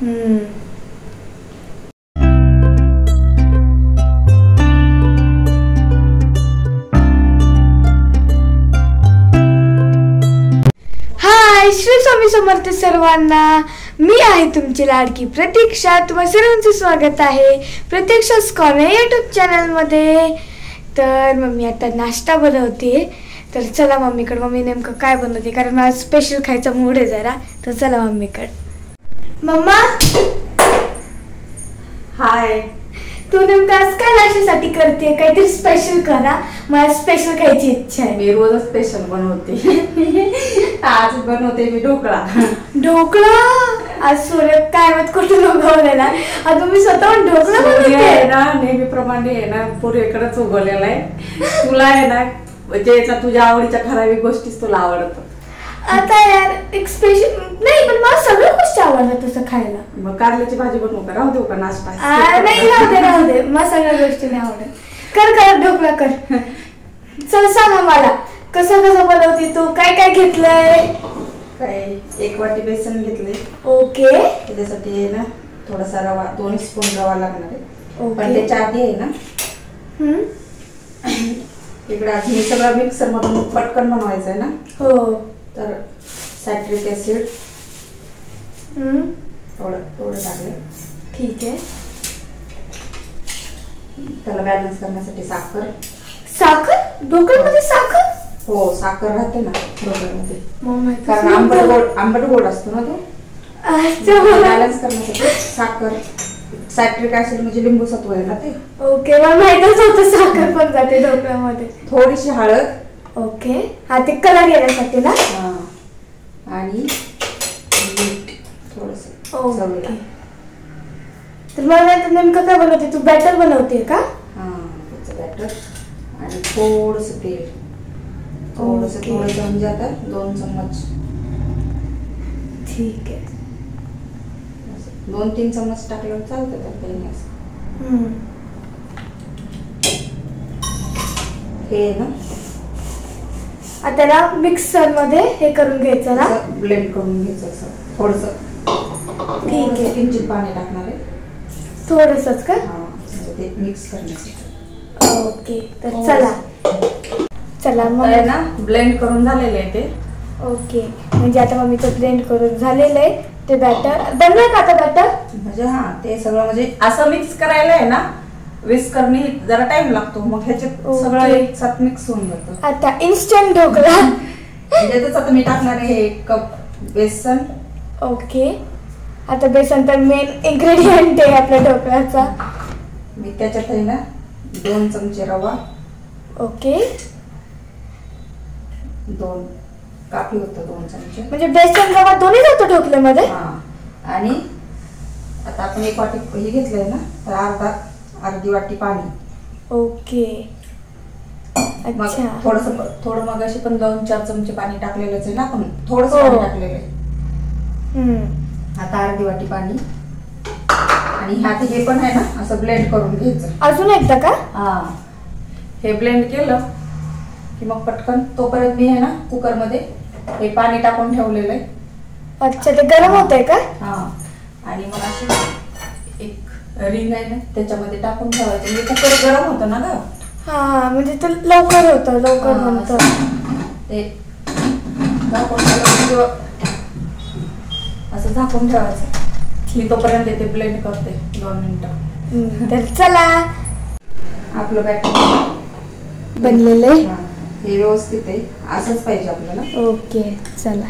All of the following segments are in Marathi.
हाय, श्री स्वामी समर्थ सर्वांना. मी आहे तुमची लाडकी प्रतीक्षा. तुम्हा सर्वांचं स्वागत आहे प्रतीक्षा's कॉर्नर यूट्यूब चॅनलमध्ये. तर मम्मी आता नाश्ता बनवते. तर चला मम्मीकडे. मम्मी नेमकं काय बनवते, कारण मला स्पेशल खायचा मूड आहे जरा. तर चला मम्मीकडे. मम्मा हाय. तू नेमकं आज काय नाश्त्यासाठी करते? काहीतरी स्पेशल करा, मला स्पेशल खायची इच्छा आहे. मी रोज स्पेशल बनवते. आज बनवते मी ढोकळा. ढोकळा? आज सूर्य काय मत कुठून उगवलेला? आज तुम्ही स्वतःहून ढोकळा बनवते ना? नेहमीप्रमाणे आहे ना, पूर्वेकडेच उगवलेला आहे. तुला आहे ना, ज्याचा तुझ्या आवडीच्या ठराविक गोष्टीच तुला आवडतात. आता यार एक स्पेशल नाही, पण मला सगळ्या गोष्टी आवडतात तसं खायला. मग कारल्याची भाजी बनवू का? राहू देऊ का नाश्ता? नाही, राहू दे. मला सगळ्या गोष्टी नाही आवडत. कर ढोकळा कर. चल सांग मला कसं बनवते तू? काय काय घेतलंय? काय, 1 वाटी बेसन घेतले. ओके. त्याच्यासाठी आहे ना थोडासा रवा, 2 स्पून रवा लागणार आहे. ओके. पण त्याच्या आधी आहे ना इकडे आधी सगळं मिक्सर मधून पटकन बनवायचं आहे ना. हो. तर सायट्रिक ऍसिड थोडं टाकले. ठीक आहे. त्याला बॅलन्स करण्यासाठी साखर. ढोकळ्यामध्ये साखर? हो, साखर राहते ना ढोकळ्यामध्ये, कारण आंबट गोड असतो ना तो. बॅलन्स करण्यासाठी साखर. सायट्रिक ऍसिड म्हणजे लिंबू सत्व आहे ना ते. ओके, मला माहितच होतं साखर पण जाते ढोकळ्यामध्ये. थोडीशी हळद. ओके. हा, ते कलर येण्यासाठी ना. आणि मीठ थोडंसं. ओके. तर मला नेमकं काय बनवते तू? बॅटर बनवते का? त्याचं बॅटर आणि थोडंसं तेल. थोडंसं म्हणजे आता 2 चम्मच. ठीक आहे. 2-3 चम्मच टाकलं चालतं त्यात काही नाही असं. हे ना आता ना मिक्सर मध्ये हे करून घ्यायचं ना, ब्लेंड करून घ्यायचं असं थोडंसं. ठीक आहे. किंचित पाणी टाकणार आहे. थोडंसंच का? ते मिक्स करण्यासाठी. ओके. तर चला मग ना ब्लेंड करून झालेले आहे ते. ओके. म्हणजे आता मम्मीचं ब्लेंड करून झालेलं आहे ते बॅटर. बनलं का आता बॅटर? म्हणजे ते सगळं म्हणजे असं मिक्स करायला आहे ना, विस्करनी जरा टाइम लागतो. मग ह्याच्यात सगळं एक साथ मिक्स होऊन जातं. आता इन्स्टंट ढोकळा. त्याच्यातच आता मी टाकणार आहे 1 कप बेसन. ओके. आता बेसन तर मेन इन्ग्रेडियंट आहे आपल्या ढोकळ्याचा. मी त्याच्यात आहे ना 2 चमचे रवा. ओके. 2 काफी होतं 2 चमचे. म्हणजे बेसन रवा दोन्ही जातो ढोकळ्यामध्ये. आणि आता आपण 1 वाटी हे घेतलंय ना, तर अर्धी वाटी पाणी. ओके. अच्छा. थोडं मग अशी पण 2-4 चमचे पाणी टाकलेलंच आहे ना आपण. थोडंसं पाणी टाकलेलं आहे. आता अर्धी वाटी पाणी. आणि हे पण आहे ना असं ब्लेंड करून घ्यायचं. अजून एकदा का? हे ब्लेंड केलं की मग पटकन तोपर्यंत मी आहे ना कुकर मध्ये हे पाणी टाकून ठेवलेलं आहे. अच्छा, ते गरम होतंय का? आणि मग अशी एक रिंग आहे ना त्याच्यामध्ये टाकून ठेवायचं. म्हणजे कुकर गरम होतं ना ग. म्हणजे ते लवकर होतं, लवकर बनतं ते. असं झाकून ठेवायचं. मी तोपर्यंत ते ब्लेंड करते 2 मिनिटं. तर चला, आपलं बॅटर बनलेलं आहे. हे व्यवस्थित आहे, असंच पाहिजे आपल्याला. ओके. चला,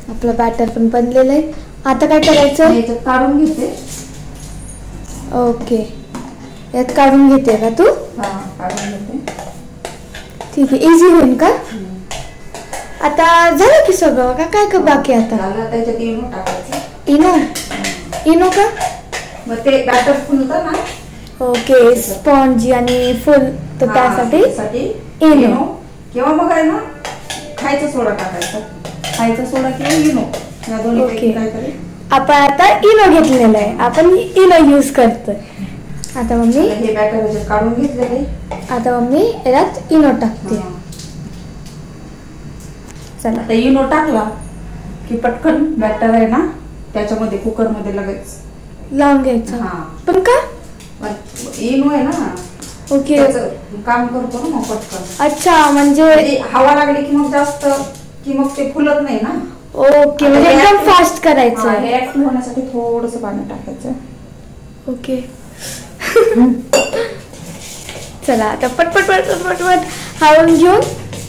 आपलं बॅटर पण बनलेलं आहे. आता काय करायचं? याच्यात काढून घेते. ओके. यात काढून घेते का तू? काढून घेते. ठीक आहे. इझी होईल का? आता झालं की सगळं का? काय बाकी आता? त्याच्यात इनो टाकायचं. इनो का? मग ते बॅटर फुलतं ना. ओके. स्पॉन्जी आणि फुल, तर त्यासाठी इनो किंवा मग आहे ना खायचा सोडा टाकायचा. खायचा सोडा किंवा इनो या दोन्ही काहीतरी. आपण आता इनो घेतलेला आहे, आपण इनो यूज करतोय. आता मम्मी हे बॅटर काढून घेतलेले. आता मम्मी यात इनो टाकते. चला, आता इनो टाकला की पटकन बॅटर आहे ना त्याच्यामध्ये कुकरमध्ये लगेच लावून घ्यायचं. हा पण का? इनो आहे ना, ओके. त्याचं काम करतो ना मग पटकन. अच्छा, म्हणजे हवा लागली की मग जास्त की मग ते फुलत नाही ना. ओके, म्हणजे एकदम फास्ट करायचं. हे ऍक्टिव्ह होण्यासाठी थोडंसं पाणी टाकायचं. ओके. चला आता पटपट पटपट पटपट हाळून घेऊन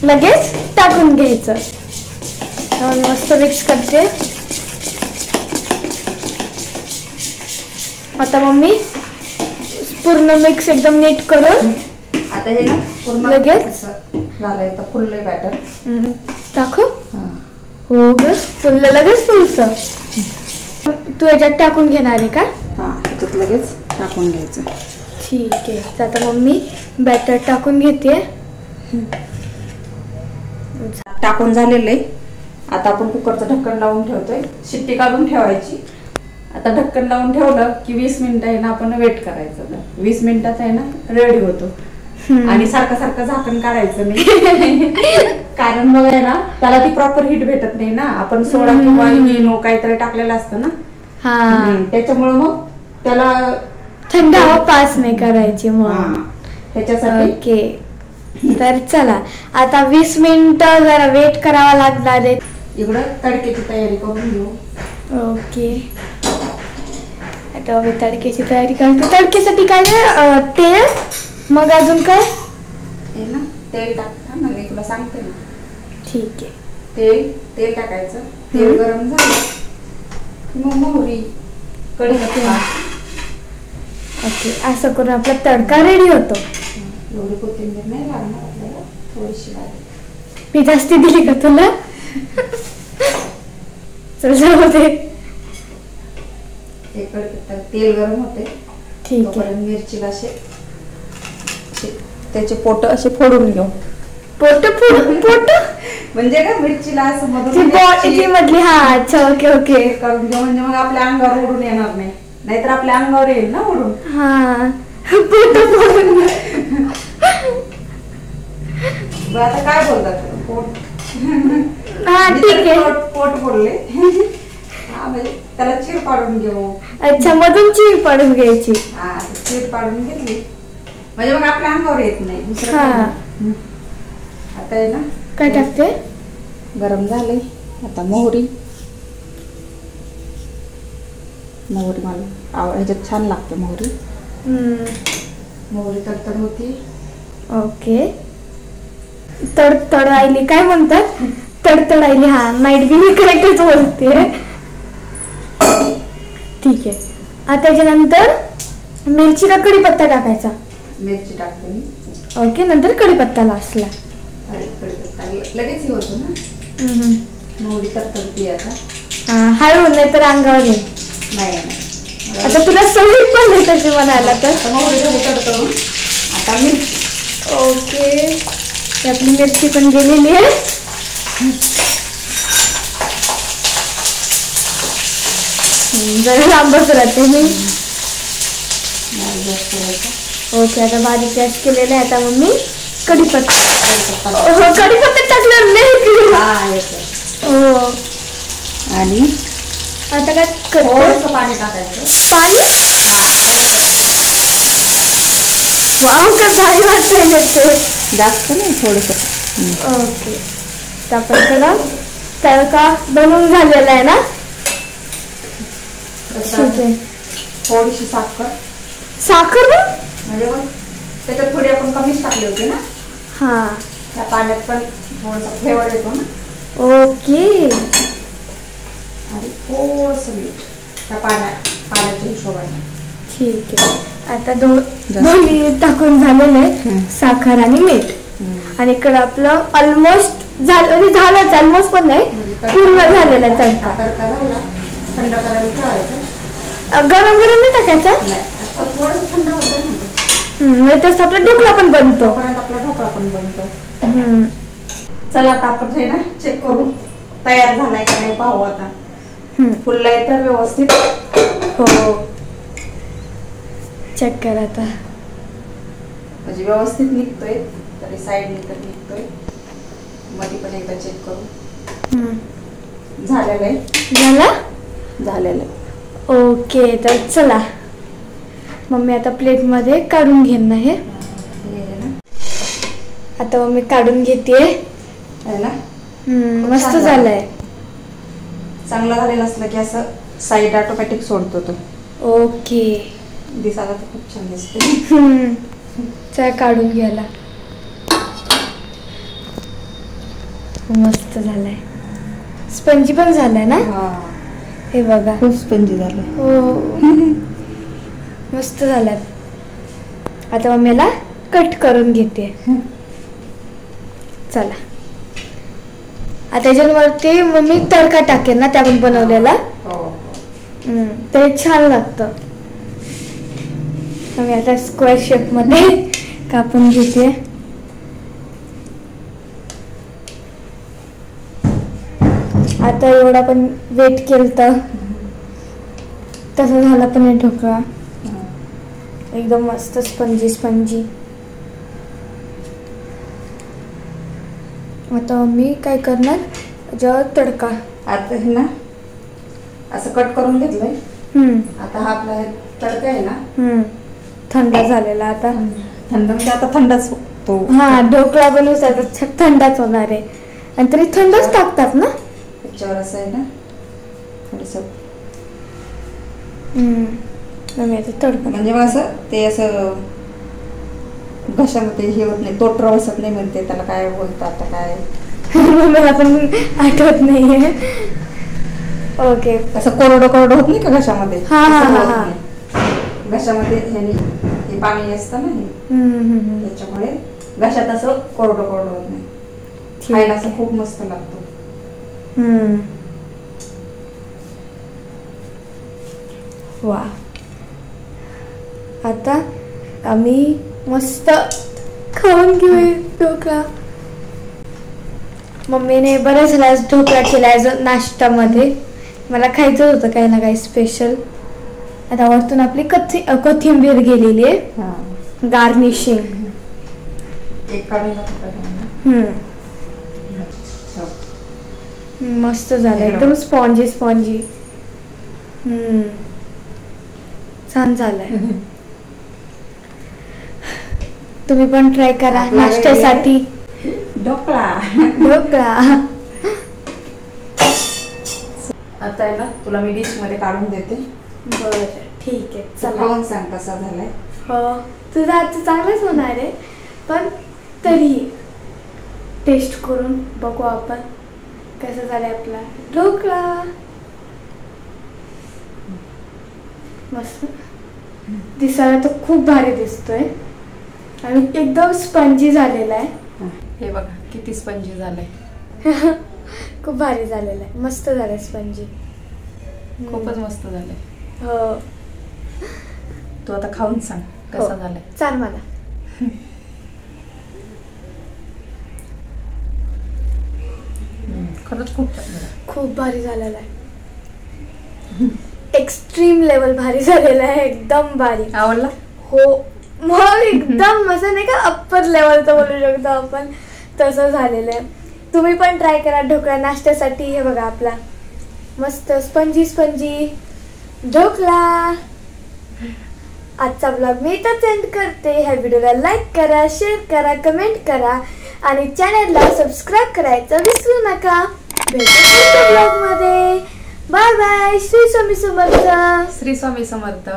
लगेच टाकून घ्यायचं. मस्त मिक्स करते. आता मम्मी पूर्ण मिक्स एकदम नीट करून आता हे ना पूर्ण लगेच झालंय. तर फुललंय बॅटर. टाकू. हो ग, फुललं लगेच फुलतं. तू याच्यात टाकून घेणार आहे का? हा, याच्यात लगेच टाकून घ्यायचं. ठीक आहे. तर आता मम्मी बॅटर टाकून घेते. टाकून झालेलं आहे. आता आपण कुकरचं ढक्कन लावून ठेवतोय. शिट्टी काढून ठेवायची. आता ढक्कन लावून ठेवलं की 20 मिनिटं आहे ना आपण वेट करायचं. 20 मिनिटात आहे ना रेडी होतो. आणि सारखं सारखं झाकण काढायचं नाही. कारण मग आहे ना त्याला ती प्रॉपर हीट भेटत नाही ना. आपण सोडा किंवा इनो काहीतरी टाकलेलं असतं ना. त्याच्यामुळे मग त्याला थंड हवा पास नाही करायची मग त्याच्यासाठी. ओके. तर चला आता 20 मिनिटं जरा वेट करावा लागणार आहे. इकडं तडक्याची तयारी करून घेऊ. ओके. आता मी तडक्याची तयारी करते. तडक्यासाठी काय तेल, मग अजून काय? हे ना तेल टाकता ना, मी तुला सांगते ना. ठीक आहे. तेल टाकायचं. तेल गरम झालं मग मोहरी, कढीपत्ता. ओके, असं करून आपला तडका रेडी होतो. एवढी कोथिंबीर नाही लागणार आपल्याला, थोडीशी लागेल. मी जास्ती दिली का तुला? चल जाऊ दे. कढीपत्ता, तेल गरम होते. ठीक आहे. मिरचीला असे त्याचे पोट असे फोडून घेऊ. पोट म्हणजे का मिरचीला असं मधली. हा, अच्छा. Okay okay. करून घेऊ म्हणजे मग आपल्या अंगावर उडून येणार नाही. नाहीतर आपल्या अंगावर येईल ना उडून. हा, आता काय बोलतात पोट. हा ठीक आहे. पोट बोलले. हा, म्हणजे त्याला चीर पाडून घेऊ. अच्छा, मधून चीर पाडून घ्यायची. हा, चीर पाडून घेतली म्हणजे मग आपल्या अंगावर येत नाही दुसरं. आता आहे ना काय टाकते? गरम झाले. आता मोहरी मला ह्याच्यात छान लागते मोहरी. मोहरी तडतड होती. ओके. तडतडायली काय म्हणतात? तडतडायली. हा, नाईट बी मी करेक्टच बोलते. ठीक आहे. आता त्याच्यानंतर मिरची का कढीपत्ता टाकायचा? मिरची टाकते मी. ओके, नंतर कढीपत्ता लास्टला. लगेच होतो ना. मोहरी तडतडती आता. हा, हळू नाही तर अंगावर येईल. नाही. आता तुला सवय पण आहे तशी म्हणायला तर. मोहरी तडतडून आता मिरची. ओके. आपली मिरची पण गेलेली आहे. जरा लांबच राहते मी. ओके. आता बारीक गॅस केलेला आहे. आता मम्मी कढीपत्ता. हो, कढीपत्ता टाकल्यावर नाही. हो. आणि आता काय थोडंसं पाणी टाकायचं. पाणी. वाव, का भारी वाटतंय ते. जास्त नाही, थोडंसं. ओके. आपण त्याला तडका बनवून झालेला आहे ना. ठीक आहे. थोडीशी साखर. साखर म्हणजे मग त्याच्यात थोडी आपण कमीच टाकली होती ना. हा, त्या पाण्यात पण थोडासा फ्लेवर येतो ना. ओके. आणि थोडंसं मीठ त्या पाण्याच्या हिशोबाने. ठीक आहे. आता दोन्ही टाकून झालेलं आहे, साखर आणि मीठ. आणि इकडं आपलं ऑलमोस्ट झालंच. ऑलमोस्ट पण नाही, पूर्ण झालेला आहे तडका. तडका झाला. थंड करायला ठेवायचं. गरम गरम नाही टाकायचा. थोडंसं थंड होतं ना, तसं आपला ढोकळा पण बनतो. आपला ढोकळा पण बनतो. चला आता आपण हे ना चेक करू तयार झालाय का नाही पाहू. आता फुललाय तर व्यवस्थित. हो, चेक कर आता. म्हणजे व्यवस्थित निघतोय. तरी साईडने तर निघतोय. मध्ये पण एकदा चेक करू. झालेलं आहे. झाला. झालेलं. ओके, तर चला मम्मी आता प्लेटमध्ये काढून घेईन ना हे. आता मम्मी काढून घेते ना. मस्त झालंय. चांगला झालेला असलं की असं साईड ऑटोमॅटिक सोडतो तो. ओके, दिसायला तर खूप छान दिसते. चला काढून घ्यायला. मस्त झालाय. स्पंजी पण झालाय ना. हे बघा खूप स्पंजी झालाय. हो मस्त झालाय. आता मम्मी याला कट करून घेते. चला आता त्याच्यावरती मम्मी तडका टाकेल ना, त्या आपण बनवलेला. ते छान लागतं. मी आता स्क्वेअर शेप मध्ये कापून घेते. आता एवढा पण वेट केलं तर तसं झालं पण हे ढोकळा एकदम मस्त स्पंजी स्पंजी. आता मी काय करणार, त्याच्यावर तडका. आता हे ना असं कट करून घेतलंय. आता हा आपला तडका आहे ना थंड झालेला. आता थंड म्हणजे आता थंडच होतो. हा, ढोकळा बनवता थंडच होणार आहे. आणि तरी थंडच टाकतात ना त्याच्यावर. असं आहे ना थोडस तडका म्हणजे मग असं ते असं घशामध्ये हे होत नाही, तोट्र बसत नाही म्हणते त्याला. काय बोलतात आता काय मला पण आठवत नाहीये. ओके, असं कोरडं कोरडं होत नाही का घशामध्ये. हा. घशामध्ये हे पाणी असतं ना हे, त्याच्यामुळे घशात असं कोरडं कोरडं होत नाही. खायला असं खूप मस्त लागतो. वा, आता आम्ही मस्त खाऊन घेऊ ढोकळा. मम्मीने बऱ्याच वेळा ढोकळा केलाय नाश्त्यामध्ये. मला खायचं होतं काही ना काही स्पेशल. आता वरतून आपली कोथिंबीर गेलेली आहे, गार्निशिंग. एक काढून मस्त झालं, एकदम स्पॉन्जी स्पॉन्जी. छान झालंय. तुम्ही पण ट्राय करा नाश्त्यासाठी ढोकळा. आता आहे ना तुला मी डिश मध्ये काढून देते. बरं ठीक आहे, चला. खाऊन सांग कसा झालाय. हो, तुझा आजचं चांगलंच होणार आहे, पण तरी टेस्ट करून बघू आपण कसं झालंय आपला ढोकळा. मस्त दिसायला तर खूप भारी दिसतोय आणि एकदम स्पंजी झालेला आहे. हे बघा किती स्पंजी झालंय. खूप भारी झालेला आहे, मस्त झालंय स्पंजी. खूपच मस्त झालंय. हो, तू आता खाऊन सांग कसा झालाय. चाल मला. खरंच खूप भारी झालेला आहे. एक्स्ट्रीम लेवल भारी झालेला आहे, एकदम भारी. आवडला. हो, मग एकदम असं नाही का अप्पर लेवलचं बोलू शकतो आपण, तसं झालेलं आहे. तुम्ही पण ट्राय करा ढोकळा नाश्त्यासाठी. हे बघा आपला मस्त स्पंजी स्पंजी ढोकळा. आजचा ब्लॉग मी इथंच एंड करते. ह्या व्हिडिओला लाईक करा, शेअर करा, कमेंट करा आणि चॅनलला सबस्क्राईब करायचं विसरू नका. भेटू पुढच्या ब्लॉग मध्ये. Bye bye. श्री स्वामी समर्थ. श्री स्वामी समर्थ.